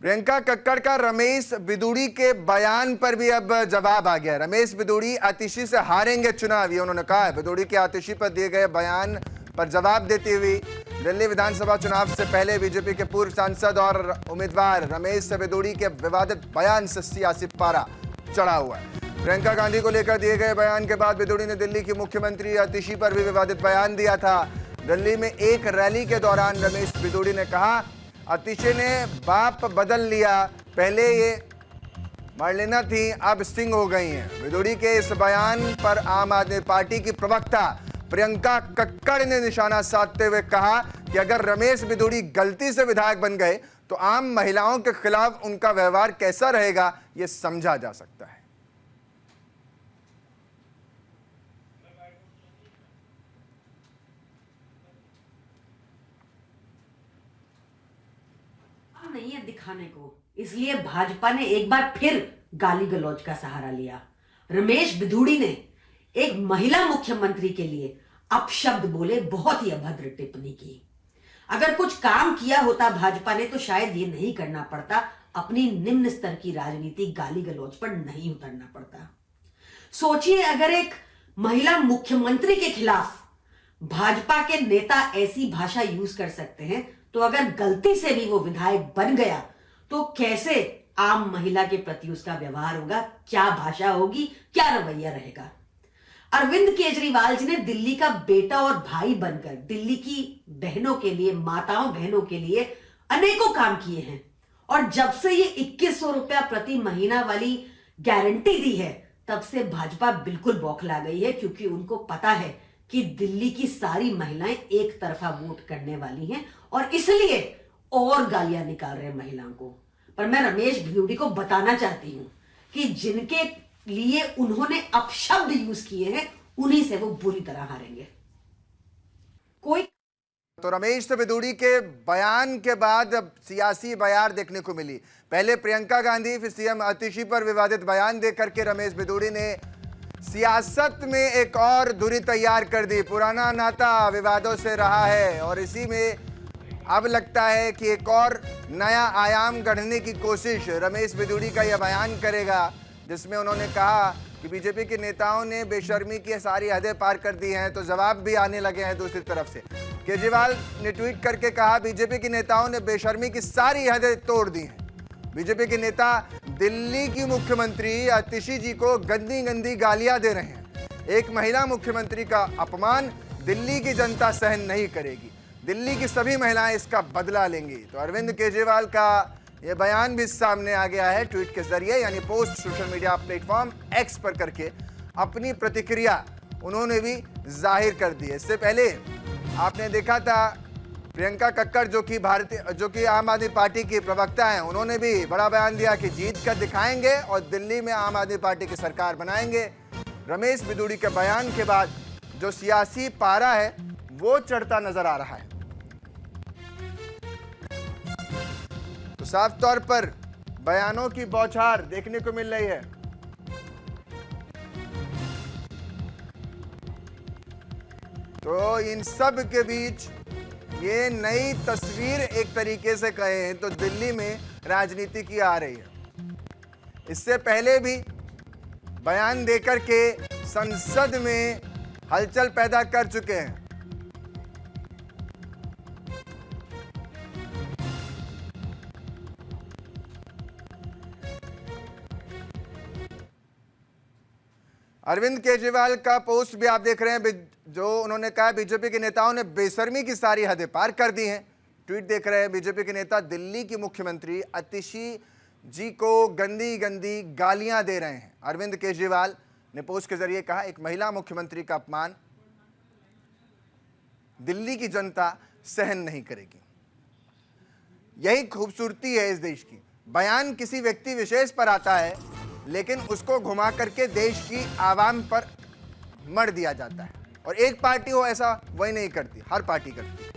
प्रियंका कक्कड़ का रमेश बिदुड़ी के बयान पर भी अब जवाब आ गया। रमेश बिदुड़ी आतिशी से हारेंगे चुनाव, ये उन्होंने कहा है। बिदुड़ी के आतिशी पर दिए गए बयान पर जवाब देते हुए दिल्ली विधानसभा चुनाव से पहले बीजेपी के पूर्व सांसद और उम्मीदवार रमेश बिदुड़ी के विवादित बयान से सियासी पारा चढ़ा हुआ है। प्रियंका गांधी को लेकर दिए गए बयान के बाद बिदुड़ी ने दिल्ली की मुख्यमंत्री आतिशी पर भी विवादित बयान दिया था। दिल्ली में एक रैली के दौरान रमेश बिदुड़ी ने कहा, आतिशी ने बाप बदल लिया, पहले ये मार्लेना थी, अब सिंह हो गई हैं। बिदुड़ी के इस बयान पर आम आदमी पार्टी की प्रवक्ता प्रियंका कक्कड़ ने निशाना साधते हुए कहा कि अगर रमेश बिदुड़ी गलती से विधायक बन गए तो आम महिलाओं के खिलाफ उनका व्यवहार कैसा रहेगा, यह समझा जा सकता है। नहीं है दिखाने को, इसलिए भाजपा ने एक बार फिर गाली गलौज का सहारा लिया। रमेश बिधूड़ी ने एक महिला मुख्यमंत्री के लिए अपशब्द बोले, बहुत ही अभद्र टिप्पणी की। अगर कुछ काम किया होता भाजपा ने तो शायद ये नहीं करना पड़ता, अपनी निम्न स्तर की राजनीति गाली गलौज पर नहीं उतरना पड़ता। सोचिए, अगर एक महिला मुख्यमंत्री के खिलाफ भाजपा के नेता ऐसी भाषा यूज कर सकते हैं, तो अगर गलती से भी वो विधायक बन गया तो कैसे आम महिला के प्रति उसका व्यवहार होगा, क्या भाषा होगी, क्या रवैया रहेगा। अरविंद केजरीवाल जी ने दिल्ली का बेटा और भाई बनकर दिल्ली की बहनों के लिए, माताओं बहनों के लिए अनेकों काम किए हैं। और जब से ये 2100 रुपया प्रति महीना वाली गारंटी दी है, तब से भाजपा बिल्कुल बौखला गई है, क्योंकि उनको पता है कि दिल्ली की सारी महिलाएं एक तरफा वोट करने वाली हैं और इसलिए और गालियां निकाल रहे हैं महिलाओं को। पर मैं रमेश बिधूड़ी को बताना चाहती हूं कि जिनके लिए उन्होंने अपशब्द यूज किए हैं, उन्हीं से वो बुरी तरह हारेंगे। कोई तो रमेश बिदुड़ी के बयान के बाद अब सियासी बयार देखने को मिली। पहले प्रियंका गांधी, फिर सीएम आतिशी पर विवादित बयान देकर के रमेश बिदुड़ी ने सियासत में एक और धुरी तैयार कर दी। पुराना नाता विवादों से रहा है और इसी में अब लगता है कि एक और नया आयाम गढ़ने की कोशिश रमेश बिदुड़ी का यह बयान करेगा, जिसमें उन्होंने कहा कि बीजेपी के नेताओं ने बेशर्मी की सारी हदें पार कर दी हैं, तो जवाब भी आने लगे हैं दूसरी तरफ से। केजरीवाल ने ट्वीट करके कहा, बीजेपी के नेताओं ने बेशर्मी की सारी हदें तोड़ दी हैं। बीजेपी के नेता दिल्ली की मुख्यमंत्री आतिशी जी को गंदी गंदी गालियां दे रहे हैं। एक महिला मुख्यमंत्री का अपमान दिल्ली की जनता सहन नहीं करेगी, दिल्ली की सभी महिलाएं इसका बदला लेंगी। तो अरविंद केजरीवाल का यह बयान भी सामने आ गया है ट्वीट के जरिए, यानी post social media platform x पर करके अपनी प्रतिक्रिया उन्होंने भी जाहिर कर दी है। इससे पहले आपने देखा था प्रियंका कक्कड़, जो कि आम आदमी पार्टी की प्रवक्ता हैं, उन्होंने भी बड़ा बयान दिया कि जीत कर दिखाएंगे और दिल्ली में आम आदमी पार्टी की सरकार बनाएंगे। रमेश बिदुड़ी के बयान के बाद जो सियासी पारा है वो चढ़ता नजर आ रहा है। तो साफ तौर पर बयानों की बौछार देखने को मिल रही है। तो इन सब के बीच ये नई तस्वीर एक तरीके से कहें तो दिल्ली में राजनीति की आ रही है। इससे पहले भी बयान देकर के संसद में हलचल पैदा कर चुके हैं। अरविंद केजरीवाल का पोस्ट भी आप देख रहे हैं, जो उन्होंने कहा बीजेपी के नेताओं ने बेशर्मी की सारी हदें पार कर दी हैं। ट्वीट देख रहे हैं, बीजेपी के नेता दिल्ली की मुख्यमंत्री आतिशी जी को गंदी गंदी गालियां दे रहे हैं। अरविंद केजरीवाल ने पोस्ट के जरिए कहा, एक महिला मुख्यमंत्री का अपमान दिल्ली की जनता सहन नहीं करेगी। यही खूबसूरती है इस देश की। बयान किसी व्यक्ति विशेष पर आता है, लेकिन उसको घुमा करके देश की आवाम पर मर दिया जाता है। और एक पार्टी हो ऐसा वही नहीं करती, हर पार्टी करती है।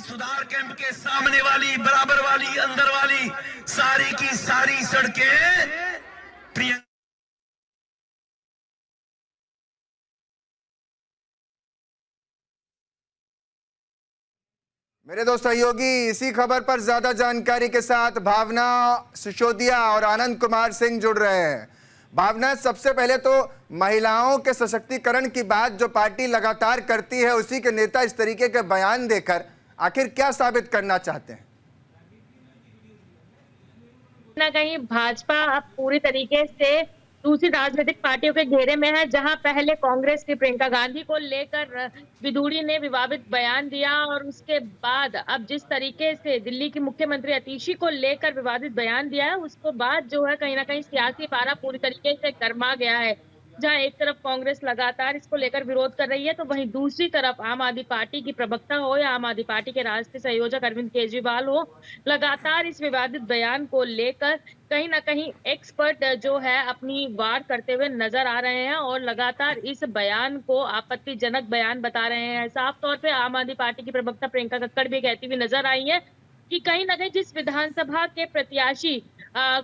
सुधार कैंप के सामने वाली, बराबर वाली, अंदर वाली सारी की सारी सड़कें मेरे दोस्त सहयोगी इसी खबर पर ज्यादा जानकारी के साथ भावना सिसोदिया और आनंद कुमार सिंह जुड़ रहे हैं। भावना, सबसे पहले तो महिलाओं के सशक्तिकरण की बात जो पार्टी लगातार करती है, उसी के नेता इस तरीके के बयान देकर आखिर क्या साबित करना चाहते हैं? ना कहीं भाजपा अब पूरी तरीके से दूसरी राजनीतिक पार्टियों के घेरे में है, जहां पहले कांग्रेस की प्रियंका गांधी को लेकर विदुड़ी ने विवादित बयान दिया और उसके बाद अब जिस तरीके से दिल्ली की मुख्यमंत्री आतिशी को लेकर विवादित बयान दिया है, उसके बाद जो है कहीं ना कहीं सियासी पारा पूरी तरीके से गर्मा गया है। जहां एक तरफ कांग्रेस लगातार इसको लेकर विरोध कर रही है, तो वहीं दूसरी तरफ आम आदमी पार्टी की प्रवक्ता हो या आम आदमी पार्टी के राष्ट्रीय संयोजक अरविंद केजरीवाल हो, लगातार इस विवादित बयान को लेकर कहीं ना कहीं एक्सपर्ट जो है अपनी वार करते हुए नजर आ रहे हैं और लगातार इस बयान को आपत्तिजनक बयान बता रहे हैं। साफ तौर पे आम आदमी पार्टी की प्रवक्ता प्रियंका कक्कड़ भी कहती हुई नजर आई है कि कहीं ना कहीं जिस विधानसभा के प्रत्याशी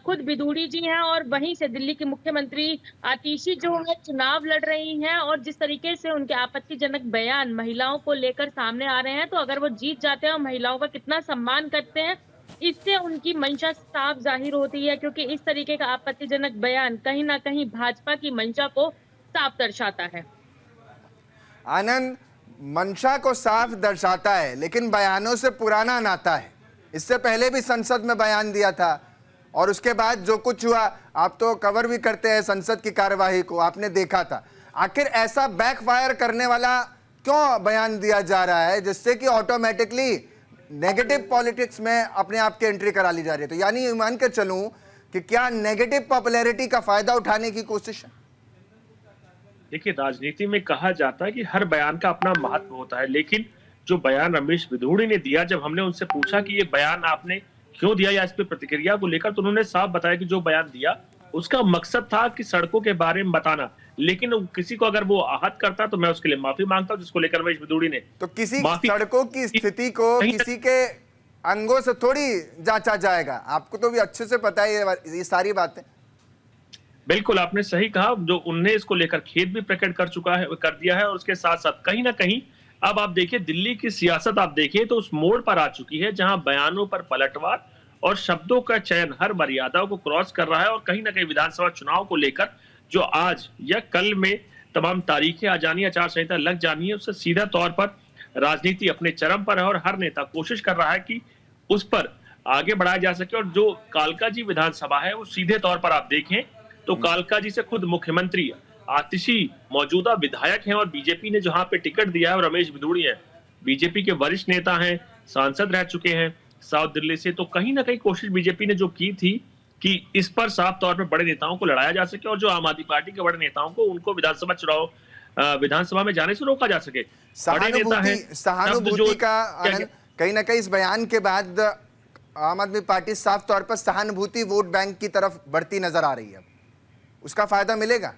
खुद विदुड़ी जी हैं और वहीं से दिल्ली की मुख्यमंत्री आतिशी जो है चुनाव लड़ रही हैं, और जिस तरीके से उनके आपत्तिजनक बयान महिलाओं को लेकर सामने आ रहे हैं, तो अगर वो जीत जाते हैं और महिलाओं का कितना सम्मान करते हैं, इससे उनकी मंशा साफ जाहिर होती है, क्योंकि इस तरीके का आपत्तिजनक बयान कहीं ना कहीं भाजपा की मंशा को साफ दर्शाता है। आनंद, मंशा को साफ दर्शाता है, लेकिन बयानों से पुराना नाता है। इससे पहले भी संसद में बयान दिया था और उसके बाद जो कुछ हुआ, आप तो कवर भी करते हैं संसद की कार्यवाही को, आपने देखा था। आखिर ऐसा बैकफायर करने वाला क्यों बयान दिया जा रहा है जिससे कि ऑटोमेटिकली नेगेटिव पॉलिटिक्स में अपने आप की एंट्री करा ली जा रही है? तो यानी ये मान के चलूं कि क्या नेगेटिव पॉपुलैरिटी का फायदा उठाने की कोशिश है? देखिए, राजनीति में कहा जाता है कि हर बयान का अपना महत्व होता है, लेकिन जो बयान रमेश बिधूड़ी ने दिया, जब हमने उनसे पूछा कि ये बयान आपने क्यों दिया या इस पे प्रतिक्रिया को लेकर, तो उन्होंने साफ बताया कि जो बयान दिया उसका मकसद था कि सड़कों के बारे में बताना, लेकिन किसी को अगर वो आहत करता तो मैं उसके लिए माफी मांगता हूं, जिसको लेकर रमेश बिधूड़ी ने तो किसी सड़कों की स्थिति को किसी के अंगों से थोड़ी जांचा जाएगा। आपको तो भी अच्छे से पता है ये सारी बातें। बिल्कुल, आपने सही कहा। जो उनने इसको लेकर खेद भी प्रकट कर दिया है, और उसके साथ साथ कहीं ना कहीं अब आप देखिए दिल्ली की सियासत आप देखिए तो उस मोड़ पर आ चुकी है जहां बयानों पर पलटवार और शब्दों का चयन हर मर्यादाओं को क्रॉस कर रहा है, और कहीं ना कहीं विधानसभा चुनाव को लेकर जो आज या कल में तमाम तारीखें आ जानी, आचार संहिता लग जानी है, उससे सीधा तौर पर राजनीति अपने चरम पर है और हर नेता कोशिश कर रहा है कि उस पर आगे बढ़ाया जा सके। और जो कालका जी विधानसभा है वो सीधे तौर पर आप देखें तो कालका जी से खुद मुख्यमंत्री आतिशी मौजूदा विधायक हैं, और बीजेपी ने जहां पे टिकट दिया है और रमेश बिधूड़ी हैं, बीजेपी के वरिष्ठ नेता हैं, सांसद रह चुके हैं साउथ दिल्ली से। तो कहीं ना कहीं कोशिश बीजेपी ने जो की थी कि इस पर साफ तौर पर बड़े नेताओं को लड़ाया जा सके और जो आम आदमी पार्टी के बड़े नेताओं को उनको विधानसभा में जाने से रोका जा सके। सहानुभूति का कहीं ना कहीं इस बयान के बाद आम आदमी पार्टी साफ तौर पर सहानुभूति वोट बैंक की तरफ बढ़ती नजर आ रही है, उसका फायदा मिलेगा?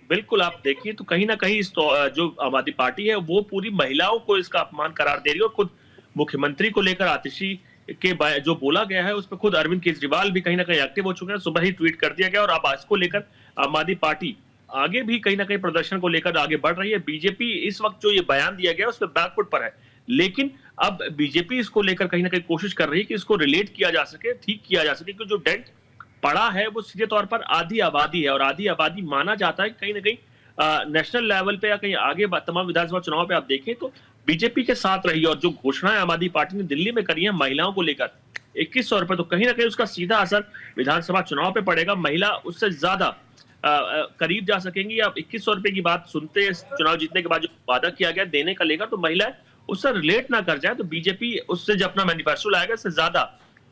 बिल्कुल, आप देखिए तो कहीं ना कहीं इस जो आम आदमी पार्टी है वो पूरी महिलाओं को इसका अपमान करार दे रही है, और खुद मुख्यमंत्री को लेकर आतिशी के जो बोला गया है उस पर खुद अरविंद केजरीवाल भी कहीं ना कहीं एक्टिव हो चुके हैं। सुबह ही ट्वीट कर दिया गया, और अब इसको लेकर आम आदमी पार्टी आगे भी कहीं ना कहीं प्रदर्शन को लेकर आगे बढ़ रही है। बीजेपी इस वक्त जो ये बयान दिया गया उस पर बैकफुट पर है, लेकिन अब बीजेपी इसको लेकर कहीं ना कहीं कोशिश कर रही है कि इसको रिलेट किया जा सके, ठीक किया जा सके, क्योंकि जो डेंट पड़ा है वो सीधे तौर पर आधी आबादी है, और आधी आबादी माना जाता है कहीं ना कहीं नेशनल लेवल पे या कहीं आगे तमाम विधानसभा चुनाव पे आप देखें तो बीजेपी के साथ रही। और जो घोषणाएं आम आदमी पार्टी ने दिल्ली में करी है महिलाओं को लेकर 2100 रुपए, तो कहीं ना कहीं उसका सीधा असर विधानसभा चुनाव पे पड़ेगा। महिला उससे ज्यादा करीब जा सकेंगी। अब 2100 रुपए की बात सुनते चुनाव जीतने के बाद जो वादा किया गया देने का लेकर, तो महिलाएं उससे रिलेट ना कर जाए तो बीजेपी उससे जो अपना मैनिफेस्टो लाएगा उससे ज्यादा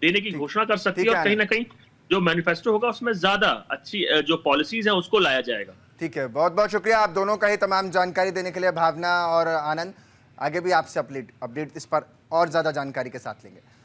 देने की घोषणा कर सकती है, और कहीं ना कहीं जो मैनिफेस्टो होगा उसमें ज्यादा अच्छी जो पॉलिसीज हैं उसको लाया जाएगा। ठीक है, बहुत बहुत शुक्रिया आप दोनों का ही तमाम जानकारी देने के लिए, भावना और आनंद। आगे भी आपसे अपडेट इस पर और ज्यादा जानकारी के साथ लेंगे।